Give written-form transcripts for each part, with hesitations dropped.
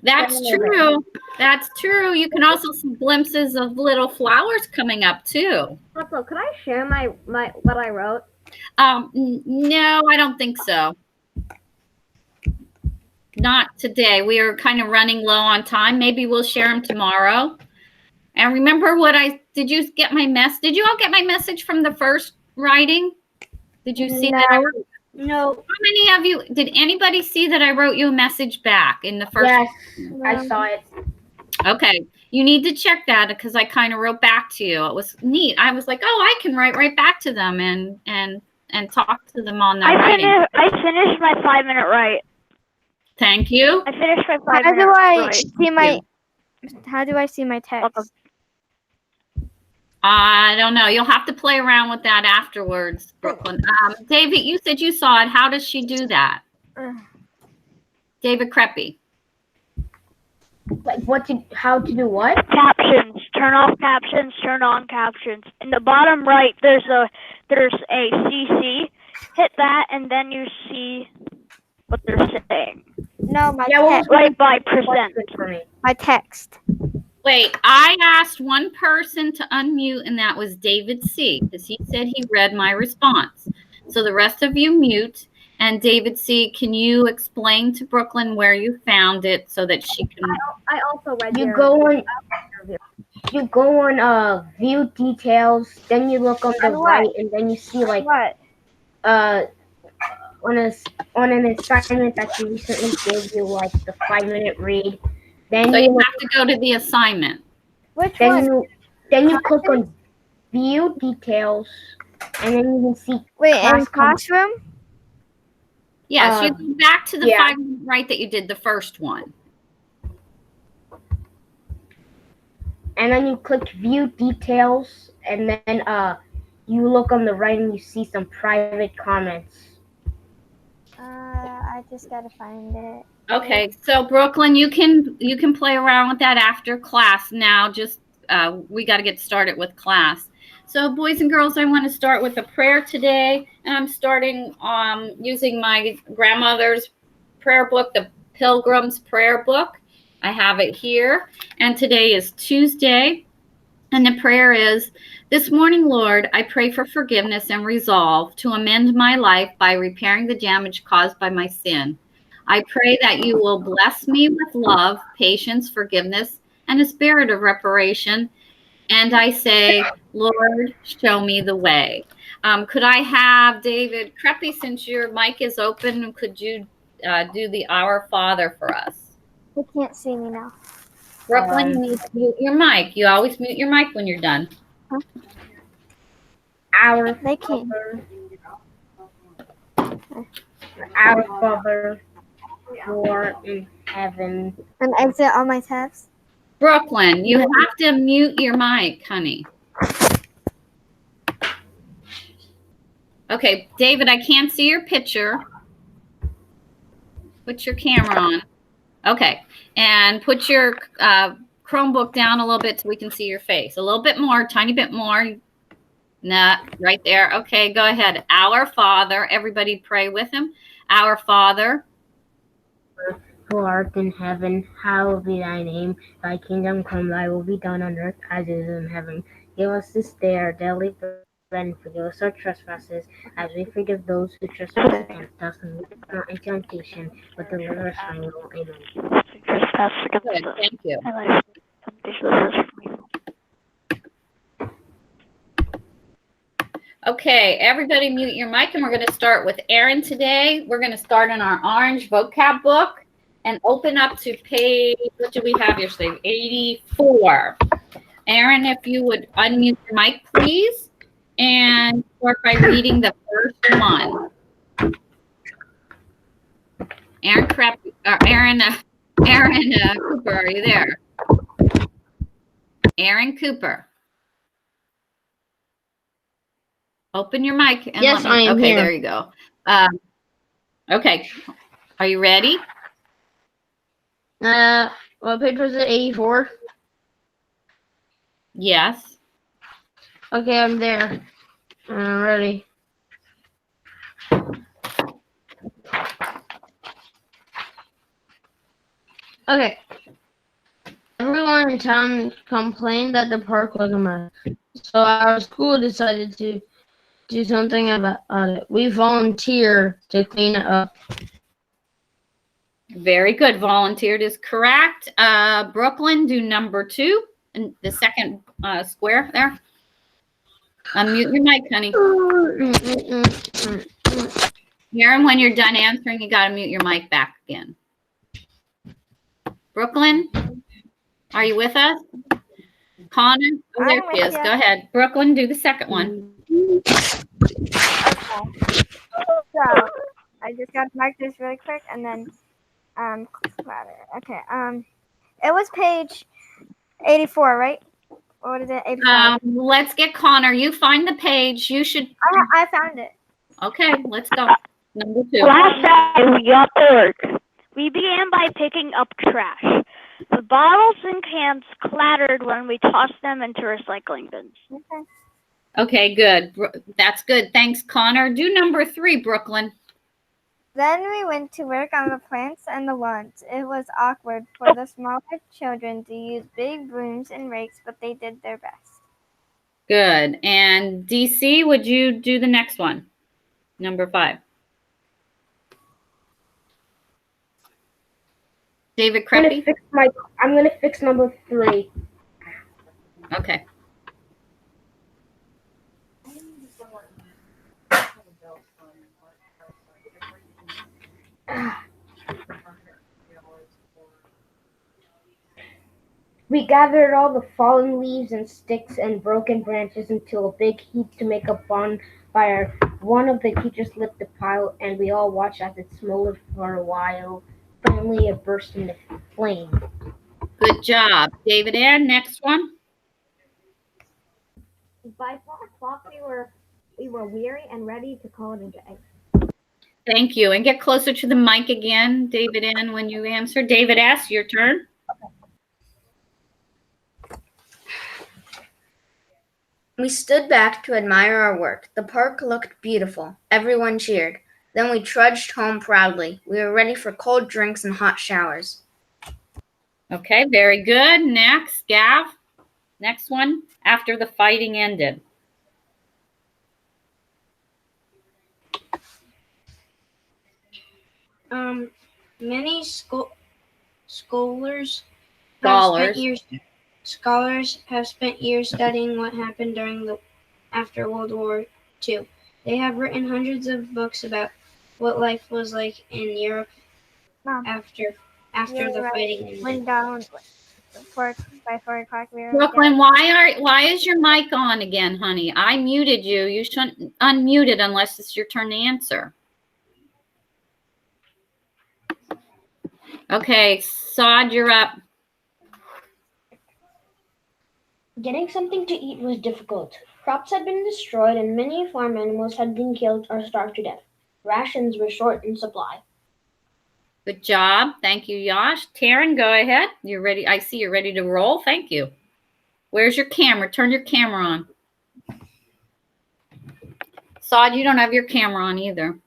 That's true. That's true. You can also see glimpses of little flowers coming up too. Also, could I share my what I wrote? No, I don't think so. Not today. We are kind of running low on time. Maybe we'll share them tomorrow. And remember did you get my did you all get my message from the first writing? Did you see that? No. How many of you, did anybody see that I wrote you a message back in the first? Yes, I saw it. Okay. You need to check that because I kind of wrote back to you. It was neat. I was like, oh, I can write right back to them and talk to them on their writing. I finished my 5-minute write. Thank you. I finished my 5-minute write. How do I see my text? I don't know. You'll have to play around with that afterwards, Brooklyn. David, you said you saw it. How does she do that? David Creppy. Like how to do what? Captions. Turn off captions. Turn on captions. In the bottom right, there's a CC. Hit that, and then you see what they're saying. No, my text. Right by present. My text. Wait, I asked one person to unmute, and that was David C, because he said he read my response. So the rest of you mute. And David C, can you explain to Brooklyn where you found it so that she can? I also read. You go on view details, then you look on the right, and then you see like on an assignment that you recently gave you, like the 5-minute read. Then so you have to go to the assignment. Which one? Then you click on view details, and then you can see. Wait, in classroom? Yes, you go back to the 5-minute write that you did the first one. And then you click view details, and then you look on the right and you see some private comments. I just gotta find it. Okay, so Brooklyn, you can play around with that after class. Now, just we got to get started with class. So, boys and girls, I want to start with a prayer today, and I'm starting using my grandmother's prayer book, the Pilgrim's Prayer Book. I have it here, and today is Tuesday, and the prayer is, this morning, Lord, I pray for forgiveness and resolve to amend my life by repairing the damage caused by my sin. I pray that you will bless me with love, patience, forgiveness, and a spirit of reparation. And I say, Lord, show me the way. Could I have David Creppy, since your mic is open, could you do the Our Father for us? They can't see me now. Brooklyn, you need to mute your mic. You always mute your mic when you're done. Huh? Our they can't. Our Father, who art in heaven. And exit all my tabs. Brooklyn, you have to mute your mic, honey. Okay, David, I can't see your picture. Put your camera on. Okay, and put your Chromebook down a little bit so we can see your face. A little bit more, tiny bit more. Nah, right there. Okay, go ahead. Our Father, everybody pray with him. Our Father, who art in heaven, hallowed be thy name. Thy kingdom come, thy will be done on earth as it is in heaven. Give us this day our daily bread, and forgive us our trespasses, as we forgive those who trespass against us, and lead us not into temptation, but deliver us from evil. Amen. Good, thank you. Okay, everybody mute your mic, and we're going to start with Aaron today. We're going to start in our orange vocab book and open up to page, what do we have here today? 84. Aaron, if you would unmute your mic, please, and start by reading the first one. Aaron Cooper, are you there? Aaron Cooper. Open your mic. And yes, I am okay, here. There you go. Okay, are you ready? What page was it? 84? Yes. Okay, I'm there. Ready. Okay. Everyone in town complained that the park was a mess. So our school decided to do something about it. We volunteered to clean it up. Very good. Volunteered is correct. Brooklyn, do number 2 and the second square there. Unmute your mic, honey. Aaron, when you're done answering, you got to mute your mic back again. Brooklyn, are you with us? Connor, oh, there she is. Go ahead. Brooklyn, do the second one. Okay. So I just got to mark this really quick and then okay. It was page 84, right? Or what is it? 85. Let's get Connor. You find the page. You should. I found it. Okay, let's go. Number 2. Last time we got to work, we began by picking up trash. The bottles and cans clattered when we tossed them into recycling bins. Okay. Okay, good. That's good. Thanks, Connor. Do number 3, Brooklyn. Then we went to work on the plants and the lawns. It was awkward for the smaller children to use big brooms and rakes, but they did their best. Good. And DC, would you do the next one? Number 5. David Creppy? I'm gonna fix number 3. Okay. We gathered all the fallen leaves and sticks and broken branches into a big heap to make a bonfire. One of the teachers lit the pile, and we all watched as it smoldered for a while. Finally, it burst into flame. Good job. David Ann, next one. By 4 o'clock, we were weary and ready to call it a day. Thank you. And get closer to the mic again, David Ann, when you answer. David S., your turn. We stood back to admire our work. The park looked beautiful. Everyone cheered. Then we trudged home proudly. We were ready for cold drinks and hot showers. Okay, very good. Next, Gav. Next one, after the fighting ended. Many scholars have spent years studying what happened after World War II. They have written hundreds of books about what life was like in Europe after the fighting Went down by 4 o'clock. Brooklyn, why is your mic on again, honey? I muted you. You shouldn't unmute it unless it's your turn to answer. Okay, Sod, you're up. Getting something to eat was difficult. Crops had been destroyed and many farm animals had been killed or starved to death. Rations were short in supply. Good job. Thank you, Yash. Taryn, go ahead. You're ready. I see you're ready to roll. Thank you. Where's your camera? Turn your camera on. Sod, you don't have your camera on either.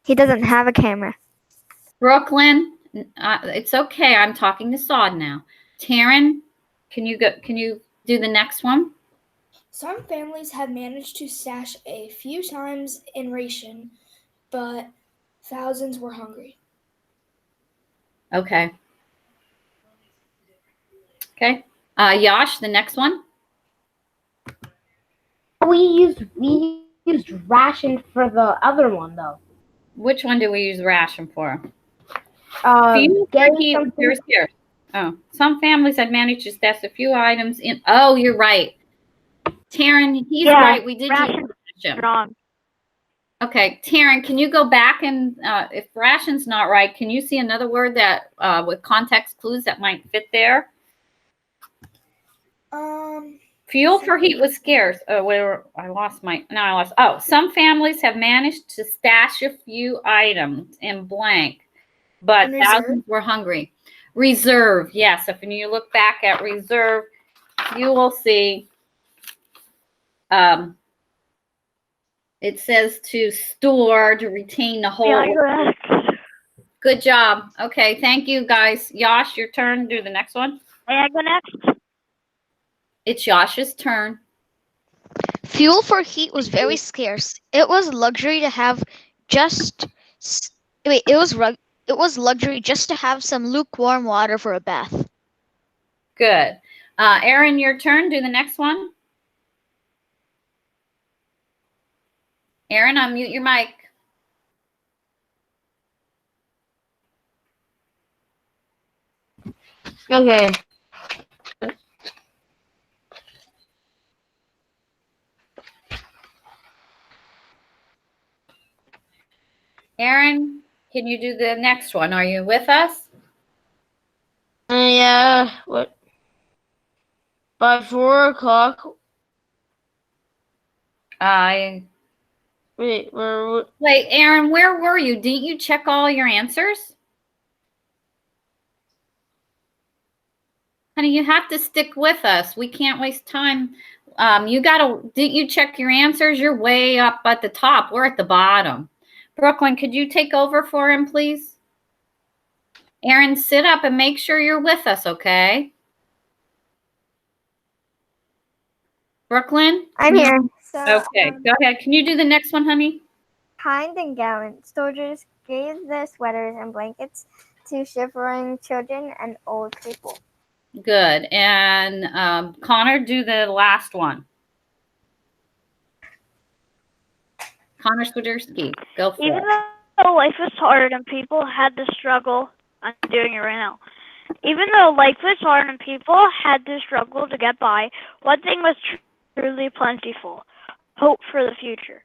He doesn't have a camera. Brooklyn, it's okay. I'm talking to Sod now. Taryn, can you do the next one? Some families have managed to stash a few times in ration, but thousands were hungry. Okay. Okay. Yash, the next one. We used ration for the other one though. Which one do we use ration for? Getting scarce. Oh, some families have managed to stash a few items in. Oh, you're right. Taryn, he's right. We did use ration. Wrong. Okay, Taryn, can you go back and if ration's not right, can you see another word that with context clues that might fit there? Fuel for heat was scarce. Oh, I lost. Oh, some families have managed to stash a few items in blank, but thousands were hungry. Reserve, yes. If you look back at reserve, you will see it says to store, to retain the whole. Good job. Okay, thank you, guys. Yosh, your turn. Do the next one. May I go next? It's Yosh's turn. Fuel for heat was very scarce. It was luxury to have just wait, it was luxury just to have some lukewarm water for a bath. Good. Aaron, your turn. Do the next one. Aaron, unmute your mic. Okay. Aaron, can you do the next one? Are you with us? Yeah. What? By 4 o'clock. Wait, Wait, Aaron, where were you? Didn't you check all your answers? Honey, you have to stick with us. We can't waste time. Didn't you check your answers? You're way up at the top. We're at the bottom. Brooklyn, could you take over for him, please? Aaron, sit up and make sure you're with us, okay? Brooklyn? I'm here. So, Okay, go ahead. Can you do the next one, honey? Kind and gallant soldiers gave their sweaters and blankets to shivering children and old people. Good. And Connor, do the last one. Connor Swiderski, go for Even it. though life was hard and people had to struggle, I'm doing it right now. Even though life was hard and people had to struggle to get by, one thing was truly plentiful: hope for the future.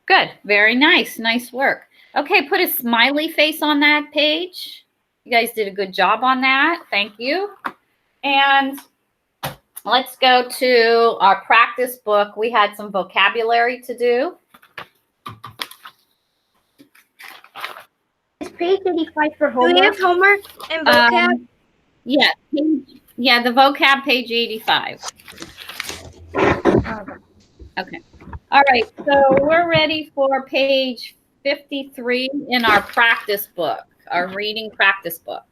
Good. Very nice. Nice work. Okay, put a smiley face on that page. You guys did a good job on that. Thank you. And let's go to our practice book. We had some vocabulary to do. Is page 85 for Do we homework? have homework and vocab? Yeah, the vocab, page 85. Okay. All right, so we're ready for page 53 in our practice book, our reading practice book.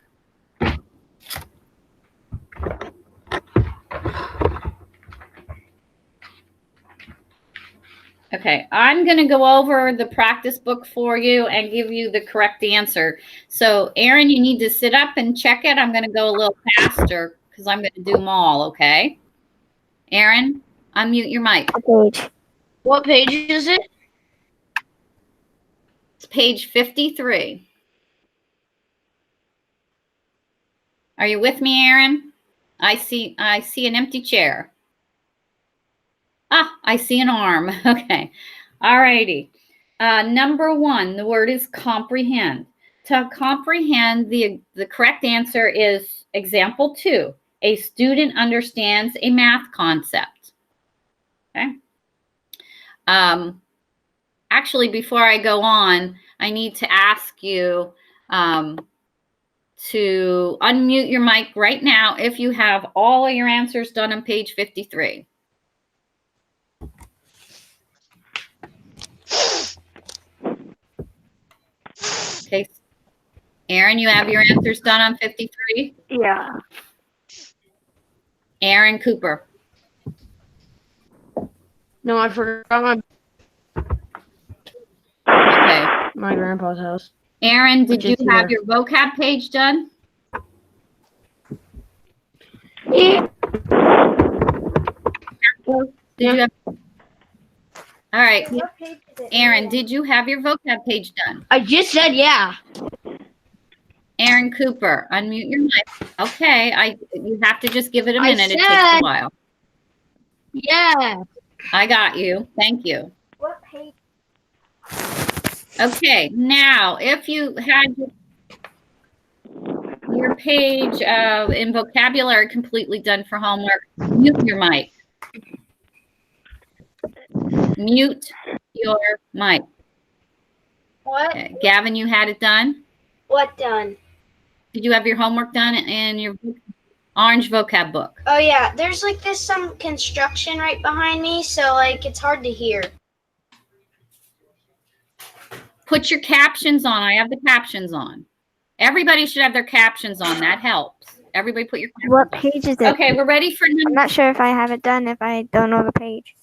Okay, I'm going to go over the practice book for you and give you the correct answer. So, Aaron, you need to sit up and check it. I'm going to go a little faster because I'm going to do them all, okay? Aaron, unmute your mic. what page is it? It's page 53. Are you with me, Aaron? I see an empty chair. Ah, I see an arm. Okay. All righty. Number 1, the word is comprehend. To comprehend, the correct answer is example 2. A student understands a math concept. Okay. Actually, before I go on, I need to ask you to unmute your mic right now if you have all of your answers done on page 53. Okay. Aaron, you have your answers done on 53? Yeah. Aaron Cooper. No, I forgot Okay. my grandpa's house. Aaron, did you Which is have here. your vocab page done? Yeah. Did you have? All right. What page is it? Aaron, did you have your vocab page done? I just said yeah. Aaron Cooper, unmute your mic. Okay, you have to just give it a I minute. It takes said- a while. Yeah. I got you. Thank you. What page? Okay, now if you had your page in vocabulary completely done for homework, mute your mic. Mute your mic. What? Okay. Gavin, you had it done? What done? Did you have your homework done in your orange vocab book? Oh yeah, there's like this some construction right behind me, so like it's hard to hear. Put your captions on. I have the captions on. Everybody should have their captions on. That helps. Everybody put your captions What on. page is it? Okay, we're ready for I'm not sure if I have it done if I don't know the page.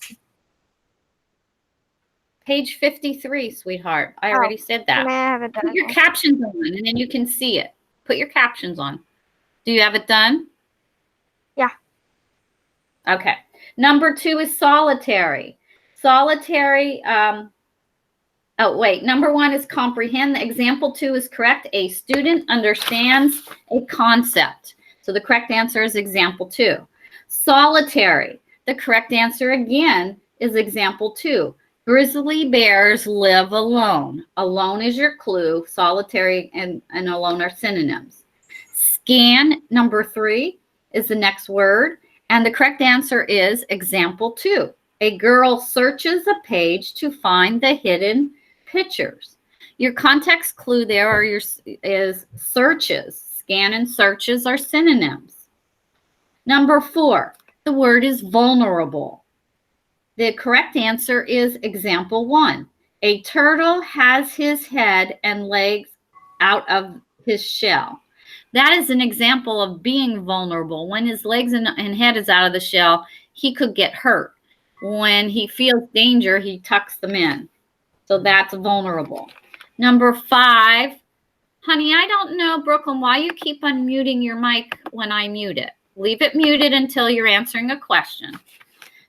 page 53, sweetheart. I already said that. Can I have it done? Put your captions on, and then you can see it. Put your captions on. Do you have it done? Yeah. Okay. Number 2 is solitary. Solitary, number 1 is comprehend. The example 2 is correct. A student understands a concept. So the correct answer is example 2. Solitary. The correct answer again is example 2. Grizzly bears live alone. Alone is your clue. Solitary and alone are synonyms. Scan, number 3, is the next word. And the correct answer is example 2. A girl searches a page to find the hidden pictures. Your context clue there is searches. Scan and searches are synonyms. Number 4, the word is vulnerable. The correct answer is example 1. A turtle has his head and legs out of his shell. That is an example of being vulnerable. When his legs and head is out of the shell, he could get hurt. When he feels danger, he tucks them in. So that's vulnerable. Number 5, honey, I don't know, Brooklyn, why you keep unmuting your mic when I mute it. Leave it muted until you're answering a question.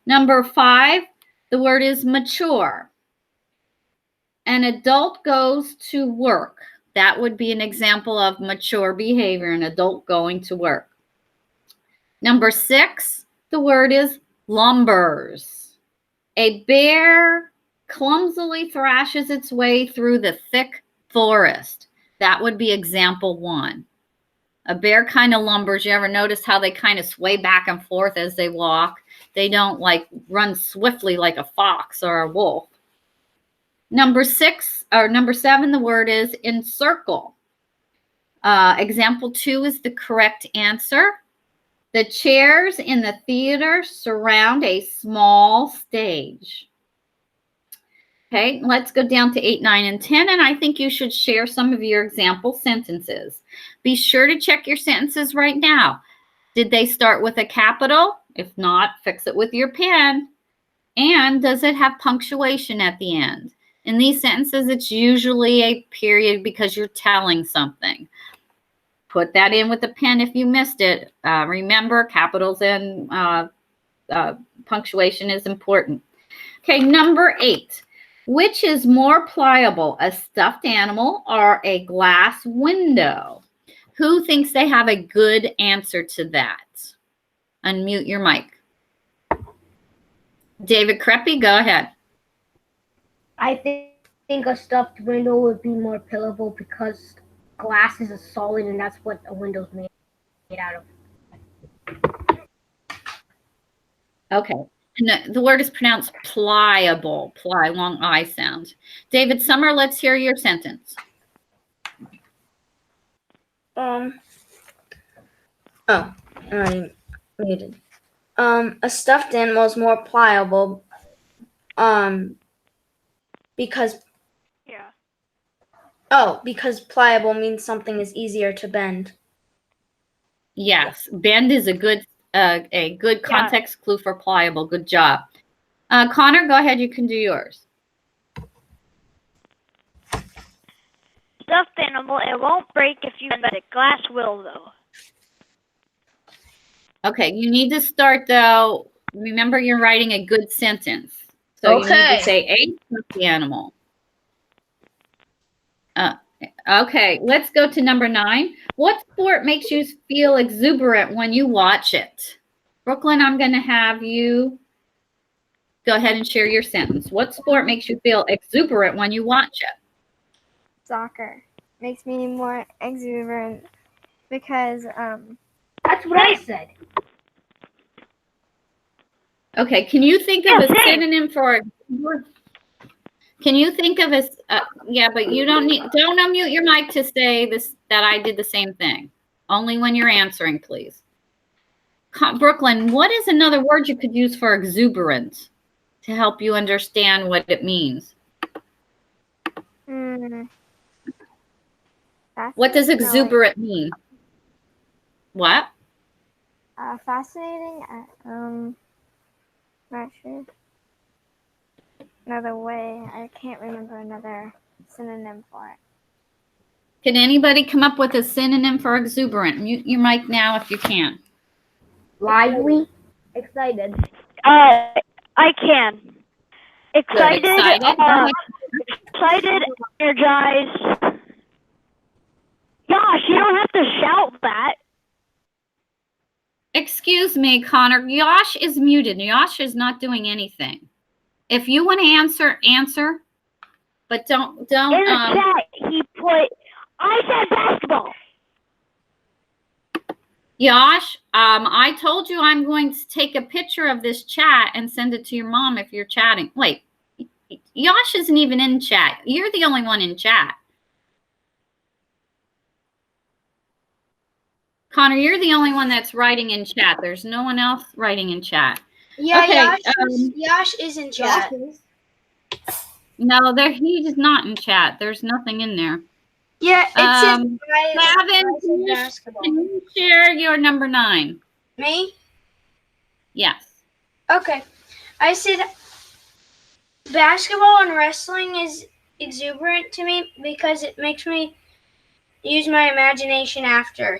Number 5, the word is mature. An adult goes to work. That would be an example of mature behavior, an adult going to work. Number 6, the word is lumbers. A bear clumsily thrashes its way through the thick forest. That would be example 1. A bear kind of lumbers. You ever notice how they kind of sway back and forth as they walk? They don't like run swiftly like a fox or a wolf. Number 7, the word is encircle. Example 2 is the correct answer. The chairs in the theater surround a small stage. Okay, let's go down to 8, 9, and 10, and I think you should share some of your example sentences. Be sure to check your sentences right now. Did they start with a capital? If not, fix it with your pen. And does it have punctuation at the end? In these sentences, it's usually a period because you're telling something. Put that in with a pen if you missed it. Remember, capitals and punctuation is important. Okay, number 8. Which is more pliable, a stuffed animal or a glass window? Who thinks they have a good answer to that? Unmute your mic. David Creppy, go ahead. I think a stuffed window would be more pillable because glass is a solid and that's what a window's made out of. Okay. And the word is pronounced pliable. Ply, long I sound. David Summer, let's hear your sentence. I muted. A stuffed animal is more pliable, because pliable means something is easier to bend. Yes, bend is a good context clue for pliable. Good job. Connor, go ahead. You can do yours. Stuffed animal, it won't break if you bend it. Glass will, though. Okay, you need to start, though. Remember, you're writing a good sentence. So you need to say a stuffed animal. Okay, let's go to number 9. What sport makes you feel exuberant when you watch it? Brooklyn, I'm going to have you go ahead and share your sentence. What sport makes you feel exuberant when you watch it? Soccer makes me more exuberant because That's what I said. Okay, can you think of a synonym for exuberant? Can you think of a yeah, but you don't unmute your mic to say this that I did the same thing. Only when you're answering, please. Brooklyn, what is another word you could use for exuberant to help you understand what it means? Hmm. What does Fascinating? No, wait. exuberant mean? What? Fascinating. Not sure. Another way. I can't remember another synonym for it. Can anybody come up with a synonym for exuberant? Mute your mic now if you can. Lively. Excited. I can. Excited, Excited? Go ahead. excited, energized. Gosh, you don't have to shout that. Excuse me, Connor. Yosh is muted. Yosh is not doing anything. If you want to answer, but don't. In the chat, he put, I said basketball. Yosh, I told you I'm going to take a picture of this chat and send it to your mom if you're chatting. Wait, Yosh isn't even in chat. You're the only one in chat. Connor, you're the only one that's writing in chat. There's no one else writing in chat. Yeah, Okay, Yash is in chat. No, he's not in chat. There's nothing in there. Yeah, it says Gavin, basketball. can you share your number 9? Me? Yes. Okay. I said basketball and wrestling is exuberant to me because it makes me use my imagination after.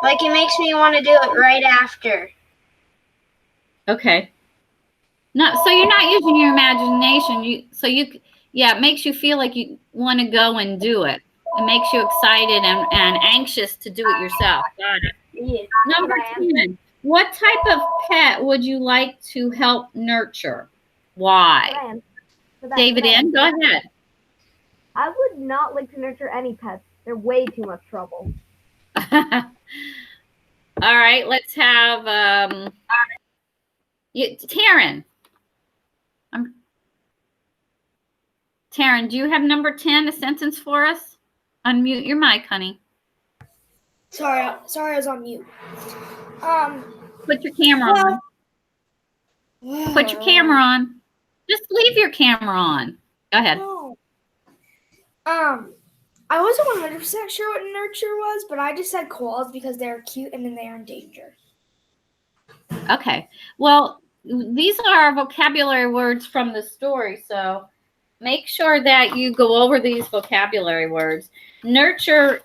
Like, it makes me want to do it right after. Okay. No, so you're not using your imagination. It makes you feel like you want to go and do it. It makes you excited and anxious to do it yourself. Got it. Yeah. Number 10. What type of pet would you like to help nurture? Why? David N., go ahead. I would not like to nurture any pets. They're way too much trouble. All right, let's have Taryn. Taryn, do you have number 10, a sentence for us? Unmute your mic, honey. Sorry, I was on mute. Put your camera on. Put your camera on. Just leave your camera on. Go ahead. No. I wasn't 100% sure what nurture was, but I just said koalas because they're cute and then they are in danger. Okay. Well, these are vocabulary words from the story, so make sure that you go over these vocabulary words. Nurture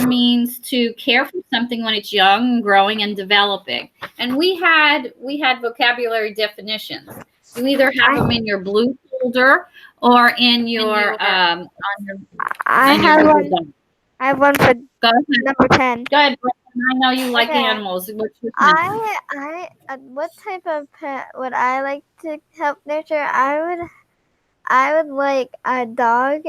means to care for something when it's young, growing, and developing. And we had vocabulary definitions. You either have them in your blue folder or in your on your. I have one. I have one for number 10. Go ahead. I know you like animals. What's your What type of pet would I like to help nurture? I would like a dog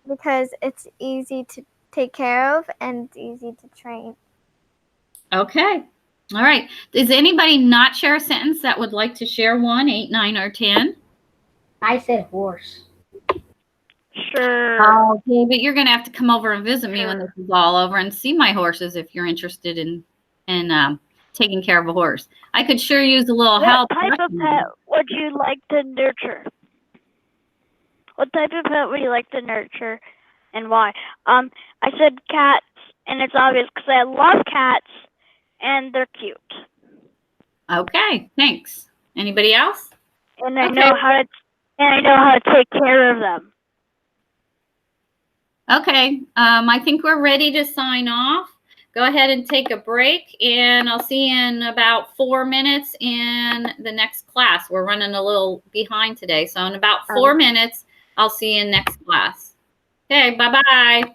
because it's easy to take care of and it's easy to train. Okay. All right. Does anybody not share a sentence that would like to share 1, 8, 9, or 10? I said horse. Sure. Oh, David, you're going to have to come over and visit me when this is all over and see my horses if you're interested in taking care of a horse. I could sure use a little help. What type of pet would you like to nurture? What type of pet would you like to nurture and why? I said cats, and it's obvious because I love cats and they're cute. Okay, thanks. Anybody else? And I know how to take care of them. Okay, I think we're ready to sign off. Go ahead and take a break, and I'll see you in about 4 minutes in the next class. We're running a little behind today, so in about 4 minutes, I'll see you in next class. Okay, bye-bye.